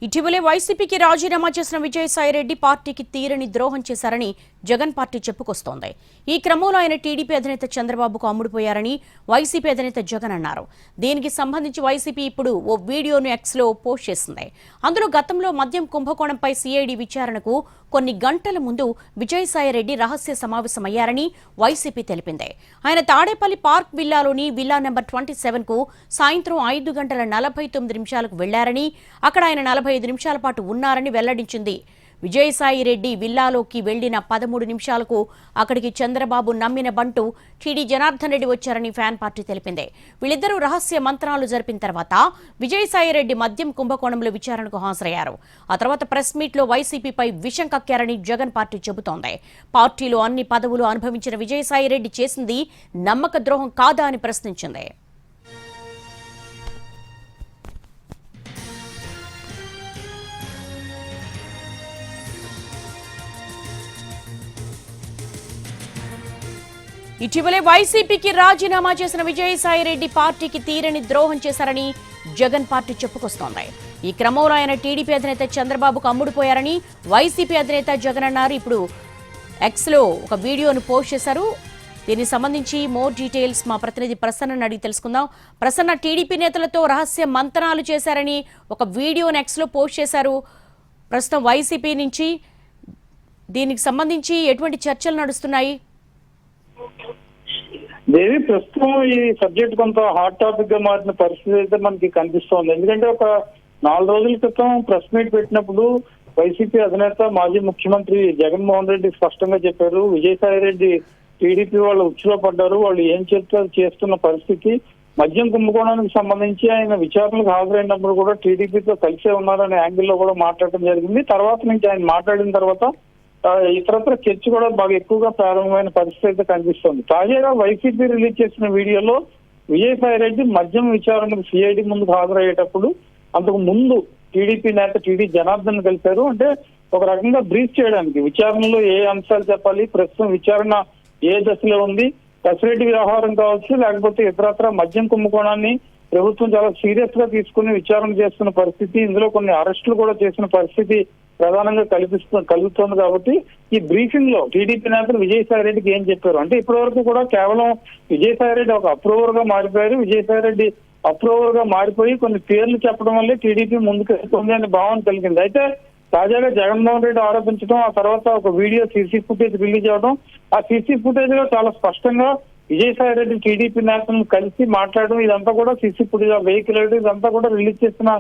ఇటీవలే వైసీపీకి రాజీనామా చేసిన విజయసాయిరెడ్డి పార్టీకి తీరని ద్రోహం చేశారని జగన్ పార్టీ చెప్పుకొస్తోంది. ఈ క్రమంలో ఆయన టీడీపీ అధినేత చంద్రబాబుకు అమ్ముడుపోయారని వైసీపీ అధినేత జగన్ అన్నారు. దీనికి సంబంధించి వైసీపీ ఇప్పుడు ఓ వీడియోను ఎక్స్లో పోస్ట్ చేసింది. అందులో గతంలో మద్యం కుంభకోణంపై సిఐడి విచారణకు కొన్ని గంటల ముందు విజయసాయిరెడ్డి రహస్య సమావేశమయ్యారని వైసీపీ తెలిపింది. ఆయన తాడేపల్లి పార్క్ విల్లాలోని విల్లా నెంబర్ 27కు సాయంత్రం 5:49 వెళ్లారని, అక్కడ ఆయన 45 నిమిషాల పాటు ఉన్నారని వెల్లడించింది. విజయసాయిరెడ్డి విల్లాలోకి వెళ్లిన 13 నిమిషాలకు అక్కడికి చంద్రబాబు నమ్మిన బంటు టీడీ జనార్దన్ రెడ్డి వచ్చారని ఫ్యాన్ పార్టీ తెలిపింది. వీళ్ళిద్దరూ రహస్య మంత్రాలు జరిపిన తర్వాత విజయసాయిరెడ్డి మద్యం కుంభకోణంలో విచారణకు హాజరయ్యారు. ఆ తర్వాత ప్రెస్ మీట్లో వైసీపీపై విషం కక్కారని జగన్ పార్టీ చెబుతోంది. పార్టీలో అన్ని పదవులు అనుభవించిన విజయసాయిరెడ్డి చేసింది నమ్మక ద్రోహం కాదా అని ప్రశ్నించింది. ఇటీవలే వైసీపీకి రాజీనామా చేసిన విజయసాయిరెడ్డి పార్టీకి తీరని ద్రోహం చేశారని జగన్ పార్టీ చెప్పుకొస్తోంది. ఈ క్రమంలో ఆయన టీడీపీ అధినేత చంద్రబాబుకు అమ్ముడుపోయారని వైసీపీ అధినేత జగన్ అన్నారు. ఇప్పుడు ఎక్స్లో ఒక వీడియోను పోస్ట్ చేశారు. దీనికి సంబంధించి మోర్ డీటెయిల్స్ మా ప్రతినిధి ప్రసన్నను అడిగి తెలుసుకుందాం. ప్రసన్న, టీడీపీ నేతలతో రహస్య మంతనాలు చేశారని ఒక వీడియోను ఎక్స్లో పోస్ట్ చేశారు. ప్రస్తుతం వైసీపీ నుంచి దీనికి సంబంధించి ఎటువంటి చర్చలు నడుస్తున్నాయి? దేవి, ప్రస్తుతం ఈ సబ్జెక్ట్ కొంత హాట్ టాపిక్ గా మారిన పరిస్థితి అయితే మనకి కనిపిస్తోంది. ఎందుకంటే ఒక 4 రోజుల క్రితం ప్రెస్ మీట్ పెట్టినప్పుడు వైసీపీ అధినేత మాజీ ముఖ్యమంత్రి జగన్మోహన్ రెడ్డి స్పష్టంగా చెప్పారు, విజయసాయిరెడ్డి టీడీపీ వాళ్ళు ఉచ్చులో పడ్డారు, వాళ్ళు ఏం చేస్తున్న పరిస్థితి, మద్యం కుంభకోణానికి సంబంధించి ఆయన విచారణకు హాజరైనప్పుడు కూడా టీడీపీతో కలిసే ఉన్నారనే యాంగిల్లో కూడా మాట్లాడడం జరిగింది. తర్వాత నుంచి ఆయన మాట్లాడిన తర్వాత ఇతరత్ర చర్చ కూడా బాగా ఎక్కువగా ప్రారంభమైన పరిస్థితి అయితే కనిపిస్తోంది. తాజాగా వైసీపీ రిలీజ్ చేసిన వీడియోలో విజయసాయిరెడ్డి మద్యం విచారణకు సిఐడి ముందుకు హాజరయ్యేటప్పుడు అంతకు ముందు టీడీపీ నేత టీడీ జనార్దన్ కలిశారు. అంటే ఒక రకంగా బ్రీఫ్ చేయడానికి విచారణలో ఏ అంశాలు చెప్పాలి, ప్రస్తుతం విచారణ ఏ దశలో ఉంది, కసిరెడ్డి వ్యవహారం కావచ్చు, లేకపోతే ఇతరత్ర మద్యం కుంభకోణాన్ని ప్రభుత్వం చాలా సీరియస్ గా తీసుకుని విచారణ చేస్తున్న పరిస్థితి, ఇందులో కొన్ని అరెస్టులు కూడా చేసిన పరిస్థితి ప్రధానంగా కలుగుతోంది. కాబట్టి ఈ బ్రీఫింగ్ లో టీడీపీ నేతలు విజయసాయిరెడ్డికి ఏం చెప్పారు అంటే, ఇప్పటి వరకు కూడా కేవలం విజయసాయిరెడ్డి ఒక అప్రూవర్ గా మారిపోయారు. విజయసాయిరెడ్డి అప్రూవర్ గా మారిపోయి కొన్ని పేర్లు చెప్పడం వల్లే టీడీపీ ముందుకు వెళ్తుంది అనే భావన కలిగింది. అయితే తాజాగా జగన్మోహన్ రెడ్డి ఆరోపించడం, ఆ తర్వాత ఒక వీడియో సీసీ ఫుటేజ్ రిలీజ్ అవడం, ఆ సీసీ ఫుటేజ్ లో చాలా స్పష్టంగా విజయసాయిరెడ్డి టీడీపీ నేతలను కలిసి మాట్లాడడం, ఇదంతా కూడా సీసీ ఫుటేజ్ వెహికల్ ఇదంతా కూడా రిలీజ్ చేసిన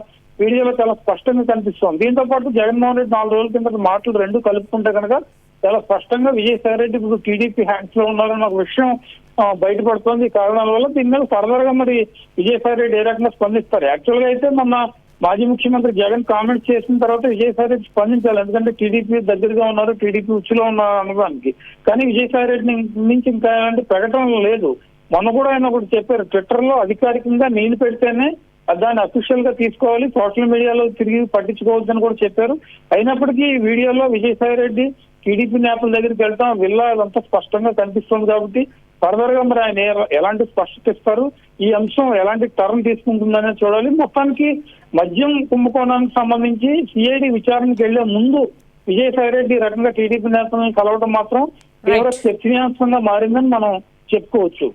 వీడియోలో చాలా స్పష్టంగా కనిపిస్తోంది. దీంతో పాటు జగన్మోహన్ రెడ్డి 4 రోజుల కింద మాటలు రెండు కలుపుకుంటే కనుక చాలా స్పష్టంగా విజయసాయిరెడ్డి ఇప్పుడు టీడీపీ హ్యాండ్స్ లో ఉన్నారన్న ఒక విషయం బయటపడుతోంది. ఈ కారణాల వల్ల దీని మీద ఫర్దర్ గా మరి విజయసాయిరెడ్డి ఏ రకంగా స్పందిస్తారు? యాక్చువల్ గా అయితే మొన్న మాజీ ముఖ్యమంత్రి జగన్ కామెంట్ చేసిన తర్వాత విజయసాయిరెడ్డి స్పందించాలి, ఎందుకంటే టీడీపీ దగ్గరగా ఉన్నారు, టీడీపీ ఉచ్చులో ఉన్నారు అనడానికి. కానీ విజయసాయిరెడ్డి నుంచి ఇంకా ఎలాంటి ప్రకటన లేదు. మొన్న కూడా ఆయన ఒకటి చెప్పారు, ట్విట్టర్ లో అధికారికంగా నేను పెడితేనే దాన్ని అఫీషియల్ గా తీసుకోవాలి, సోషల్ మీడియాలో తిరిగి పట్టించుకోవద్దని కూడా చెప్పారు. అయినప్పటికీ ఈ వీడియోలో విజయసాయిరెడ్డి టీడీపీ నేతల దగ్గరికి వెళ్తాం విల్లా అదంతా స్పష్టంగా కనిపిస్తుంది. కాబట్టి ఫర్దర్ గా మరి ఆయన ఎలాంటి స్పష్టత ఇస్తారు, ఈ అంశం ఎలాంటి టర్న్ తీసుకుంటుందనే చూడాలి. మొత్తానికి మద్యం కుంభకోణానికి సంబంధించి సిఐడి విచారణకు వెళ్లే ముందు విజయసాయిరెడ్డి రకంగా టీడీపీ నేతలను కలవడం మాత్రం తీవ్ర చర్చనీయాంశంగా మారిందని మనం చెప్పుకోవచ్చు.